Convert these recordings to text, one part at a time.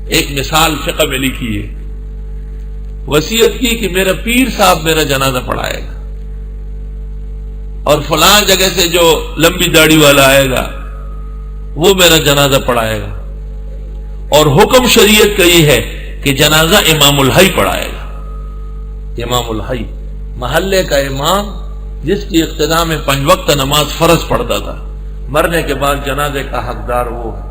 ایک مثال فقہ میں لکھی ہے، وصیت کی کہ میرا پیر صاحب میرا جنازہ پڑھائے گا، اور فلاں جگہ سے جو لمبی داڑھی والا آئے گا وہ میرا جنازہ پڑھائے گا، اور حکم شریعت کا یہ ہے کہ جنازہ امام الحی پڑھائے گا۔ امام الحی محلے کا امام جس کی اقتداء میں 5 وقت نماز فرض پڑھتا تھا، مرنے کے بعد جنازے کا حقدار وہ ہے۔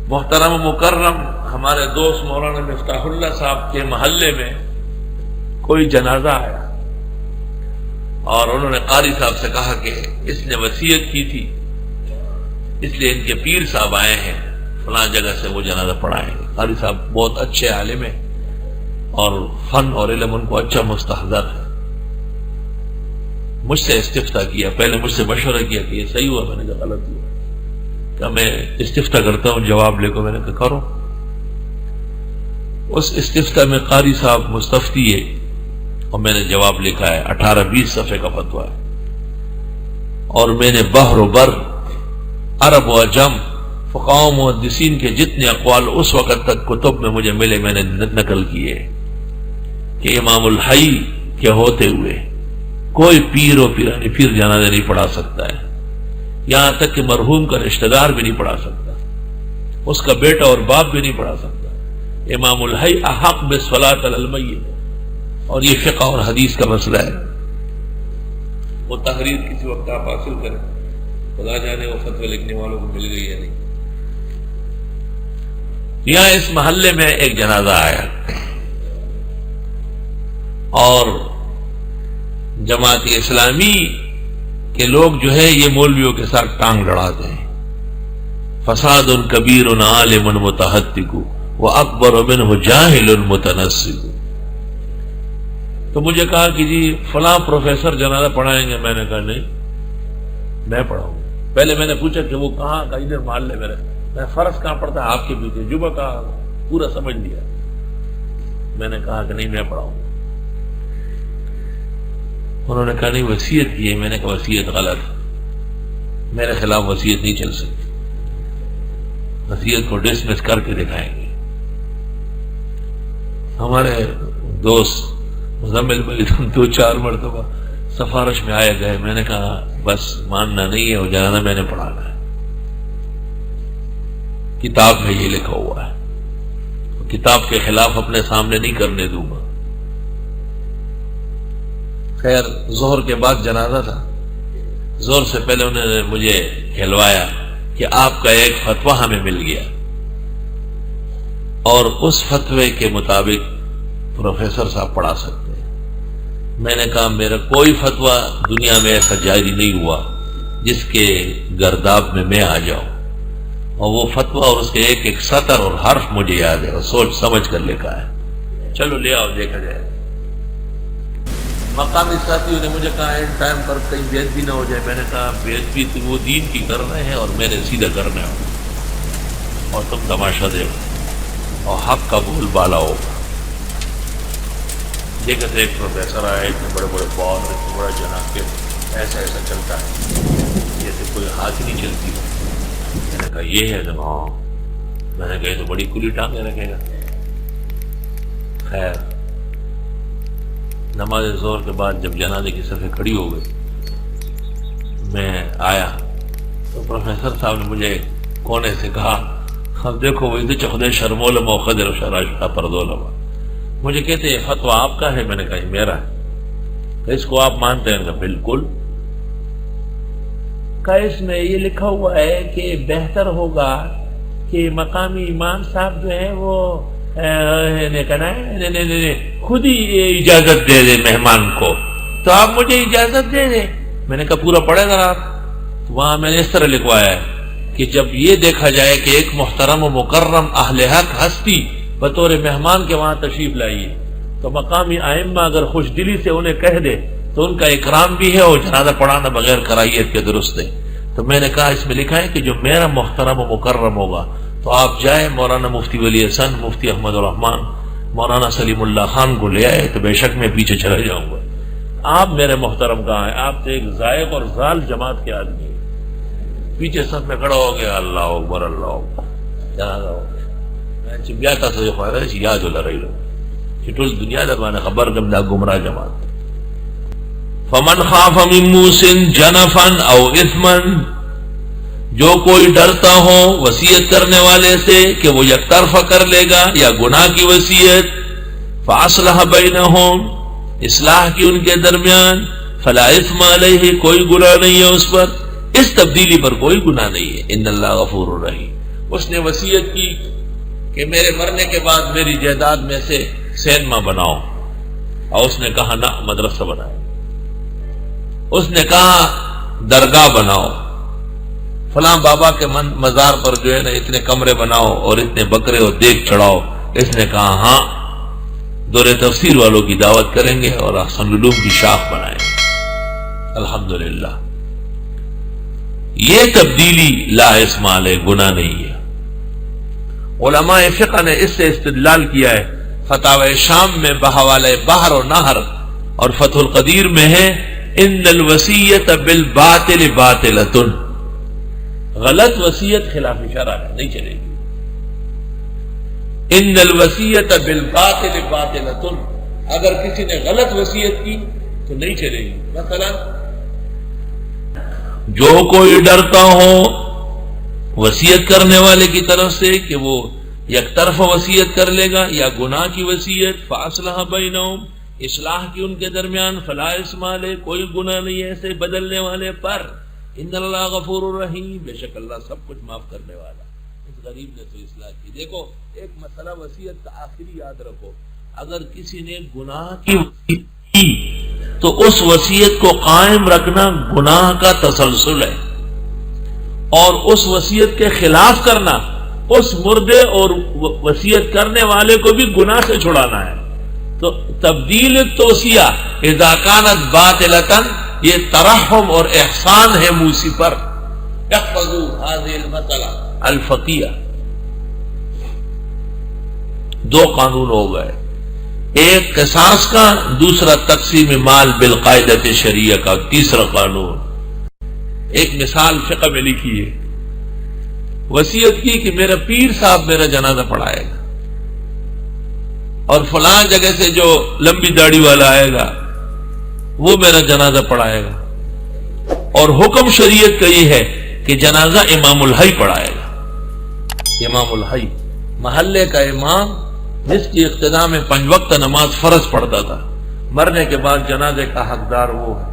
محترم مکرم ہمارے دوست مولانا مفتاح اللہ صاحب کے محلے میں کوئی جنازہ آیا، اور انہوں نے قاری صاحب سے کہا کہ اس نے وصیت کی تھی، اس لیے ان کے پیر صاحب آئے ہیں، فلاں جگہ سے وہ جنازہ پڑھائیں گے۔ قاری صاحب بہت اچھے عالم ہیں اور فن اور علم ان کو اچھا مستحضر ہے۔ مجھ سے استفتاء کیا، پہلے مجھ سے مشورہ کیا کہ یہ صحیح ہوا، میں نے کہا غلط ہوا، کہ میں استفتاء کرتا ہوں جواب لے کو، میں نے کہا کرو۔ اس استفتاء میں قاری صاحب مستفتی ہے اور میں نے جواب لکھا ہے، 18-20 صفحے کا فتویٰ ہے، اور میں نے بحر و بر، عرب و عجم، فقہاء و محدثین کے جتنے اقوال اس وقت تک کتب میں مجھے ملے میں نے نقل کیے کہ امام الحی کے ہوتے ہوئے کوئی پیر و پیرانی پیر جنازہ نہیں پڑھا سکتا ہے، یہاں تک کہ مرحوم کا رشتہ دار بھی نہیں پڑھا سکتا، اس کا بیٹا اور باپ بھی نہیں پڑھا سکتا۔ امام الحی احق بالصلاۃ علی المیت، اور یہ فقہ اور حدیث کا مسئلہ ہے۔ وہ تحریر کسی وقت آپ حاصل کریں، خدا جانے وہ فتوی لکھنے والوں کو مل گئی یا نہیں۔ یہاں اس محلے میں ایک جنازہ آیا اور جماعت اسلامی کے لوگ جو ہے یہ مولویوں کے ساتھ ٹانگ لڑاتے ہیں۔ فساد کبیر عالم متحتک واکبر منہ جاہل متنسک۔ تو مجھے کہا کہ جی فلاں پروفیسر جنازہ پڑھائیں گے، میں نے کہا نہیں میں پڑھاؤں گا۔ پہلے میں نے پوچھا کہ وہ کہاں کا، ادھر محلے میں فرض کہاں پڑھتا ہے آپ کے پیچھے، جمعہ کا پورا سمجھ لیا۔ میں نے کہا کہ نہیں میں پڑھاؤں گا۔ انہوں نے کہا نہیں وصیت کی ہے، میں نے کہا وصیت غلط ہے، میرے خلاف وصیت نہیں چل سکتی، وصیت کو ڈسمس کر کے دکھائیں گے۔ ہمارے دوست مزمل بھائی 2-4 مرتبہ سفارش میں آئے گئے، میں نے کہا بس ماننا نہیں ہے، وہ جنازہ میں نے پڑھانا ہے، کتاب میں یہ لکھا ہوا ہے، کتاب کے خلاف اپنے سامنے نہیں کرنے دوں گا۔ خیر ظہر کے بعد جنازہ تھا، ظہر سے پہلے انہوں نے مجھے کہلوایا کہ آپ کا ایک فتویٰ ہمیں مل گیا، اور اس فتوے کے مطابق پروفیسر صاحب پڑھا سکتے ہیں۔ میں نے کہا میرا کوئی فتویٰ دنیا میں ایسا جاری نہیں ہوا جس کے گرداب میں آ جاؤں، اور وہ فتویٰ اور اس کے ایک ایک سطر اور حرف مجھے یاد ہے اور سوچ سمجھ کر لکھا ہے۔ چلو لے آؤ دیکھا جائے۔ مقامی ساتھیوں نے مجھے کہا اینڈ ٹائم پر کہیں بے ادبی نہ ہو جائے، میں نے کہا بے ادبی تو وہ دین کی کر رہے ہیں اور میں نے سیدھا کرنا ہے، اور تم تماشا دیکھو اور حق کا بول بالا ہوگا۔ دیکھا تھا ایک پروفیسر آیا، اتنے بڑے بڑے بال، اتنے بڑا جناب کے ایسا ایسا چلتا ہے جیسے کوئی ہاتھ نہیں چلتی۔ میں نے کہا یہ ہے تو ہاں، میں نے کہا یہ تو بڑی کھلی ٹانگیں رکھے گا۔ خیر نماز ظہر کے بعد جب جنازے کی صفیں کھڑی ہو گئی، میں آیا تو پروفیسر صاحب نے مجھے کونے سے کہا اب دیکھو وہ چخدے شرمول موخدر شراشہ پردولما، مجھے کہتے یہ فتویٰ آپ کا ہے، میں نے کہا یہ میرا ہے، کہ اس کو آپ مانتے ہیں؟ کہ بالکل، کہ اس میں یہ لکھا ہوا ہے کہ بہتر ہوگا کہ مقامی امام صاحب جو ہیں وہ خود ہی اجازت دے دے مہمان کو، تو آپ مجھے اجازت دے دیں۔ میں نے کہا پورا پڑھے گا آپ؟ تو وہاں میں نے اس طرح لکھوایا ہے کہ جب یہ دیکھا جائے کہ ایک محترم و مکرم اہل حق ہستی بطور مہمان کے وہاں تشریف لائیے، تو مقامی ائمہ اگر خوش دلی سے انہیں کہہ دے تو ان کا اکرام بھی ہے، اور جنازہ پڑھانا بغیر کرائیت کے درست ہے۔ تو میں نے کہا اس میں لکھا ہے کہ جو میرا محترم و مکرم ہوگا تو آپ جائیں مولانا مفتی ولی حسن، مفتی احمد الرحمان، مولانا سلیم اللہ خان کو لے آئے، تو بے شک میں پیچھے چلا جاؤں گا۔ آپ میرے محترم کہاں ہیں؟ آپ تو ایک ذائق اور ضال جماعت کے آدمی ہیں، پیچھے صف میں کھڑا ہو گیا، اللہ اکبر اللہ اکبر، جنازہ ہو گیا. میں چبیاتا سے خواہر ہے یاد اللہ رہی لو چٹول دنیا دربانے خبر کم دا گمراہ جماعت. فمن خاف من موس جنفا او اثما، جو کوئی ڈرتا ہو وصیت کرنے والے سے کہ وہ یک طرفہ کر لے گا یا گناہ کی وصیت، فاصلح بینہم، اصلاح کی ان کے درمیان، فلا اثم علیہ، کوئی گناہ نہیں ہے اس پر، اس تبدیلی پر کوئی گناہ نہیں ہے. ان اللہ غفور الرحیم. اس نے وصیت کی کہ میرے مرنے کے بعد میری جائیداد میں سے سینما بناؤ، اور اس نے کہا نہ مدرسہ بنائے. اس نے کہا درگاہ بناؤ، فلاں بابا کے مزار پر جو ہے نا اتنے کمرے بناؤ اور اتنے بکرے اور دیگ چڑھاؤ. اس نے کہا ہاں دور تفسیر والوں کی دعوت کریں گے اور احسن العلوم کی شاخ بنائیں گے. الحمدللہ یہ تبدیلی لا اسم علیہ، گناہ نہیں ہے. علماء فقہ نے اس سے استدلال کیا ہے. فتاوی شام میں بحوالہ بحر و نہر اور فتح القدیر میں ہے ان الوصیت بالباطل باطلۃ، غلط وصیت خلاف شرع ہے، نہیں چلے گی. ان الوصیت بالباطل باطلۃ، اگر کسی نے غلط وصیت کی تو نہیں چلے گی. مثلا جو کوئی ڈرتا ہو وصیت کرنے والے کی طرف سے کہ وہ یک طرف وصیت کر لے گا یا گناہ کی وصیت، فاصلح بینہم، اصلاح کی ان کے درمیان، فلا اثم علیہ، کوئی گناہ نہیں ہے ایسے بدلنے والے پر. ان اللہ غفور الرحیم، بے شک اللہ سب کچھ معاف کرنے والا. اس غریب نے تو اصلاح کی. دیکھو ایک مسئلہ وصیت کا آخری یاد رکھو، اگر کسی نے گناہ کی وصیت کی تو اس وصیت کو قائم رکھنا گناہ کا تسلسل ہے، اور اس وصیت کے خلاف کرنا اس مردے اور وصیت کرنے والے کو بھی گناہ سے چھڑانا ہے. تو تبدیل توصیہ اذا کانت باطلۃ، یہ ترحم اور احسان ہے موسی پر. احفظوا هذه المسألہ الفقیہ. دو قانون ہو گئے، ایک قصاص کا، دوسرا تقسیم مال بالقاعدۃ شریعہ کا. تیسرا قانون ایک مثال فقہ میں لکھی ہے. وصیت کی کہ میرا پیر صاحب میرا جنازہ پڑھائے گا، اور فلاں جگہ سے جو لمبی داڑھی والا آئے گا وہ میرا جنازہ پڑھائے گا، اور حکم شریعت کا یہ ہے کہ جنازہ امام الحی پڑھائے گا. امام الحی محلے کا امام جس کی اقتداء میں 5 وقت نماز فرض پڑھتا تھا، مرنے کے بعد جنازے کا حقدار وہ ہے.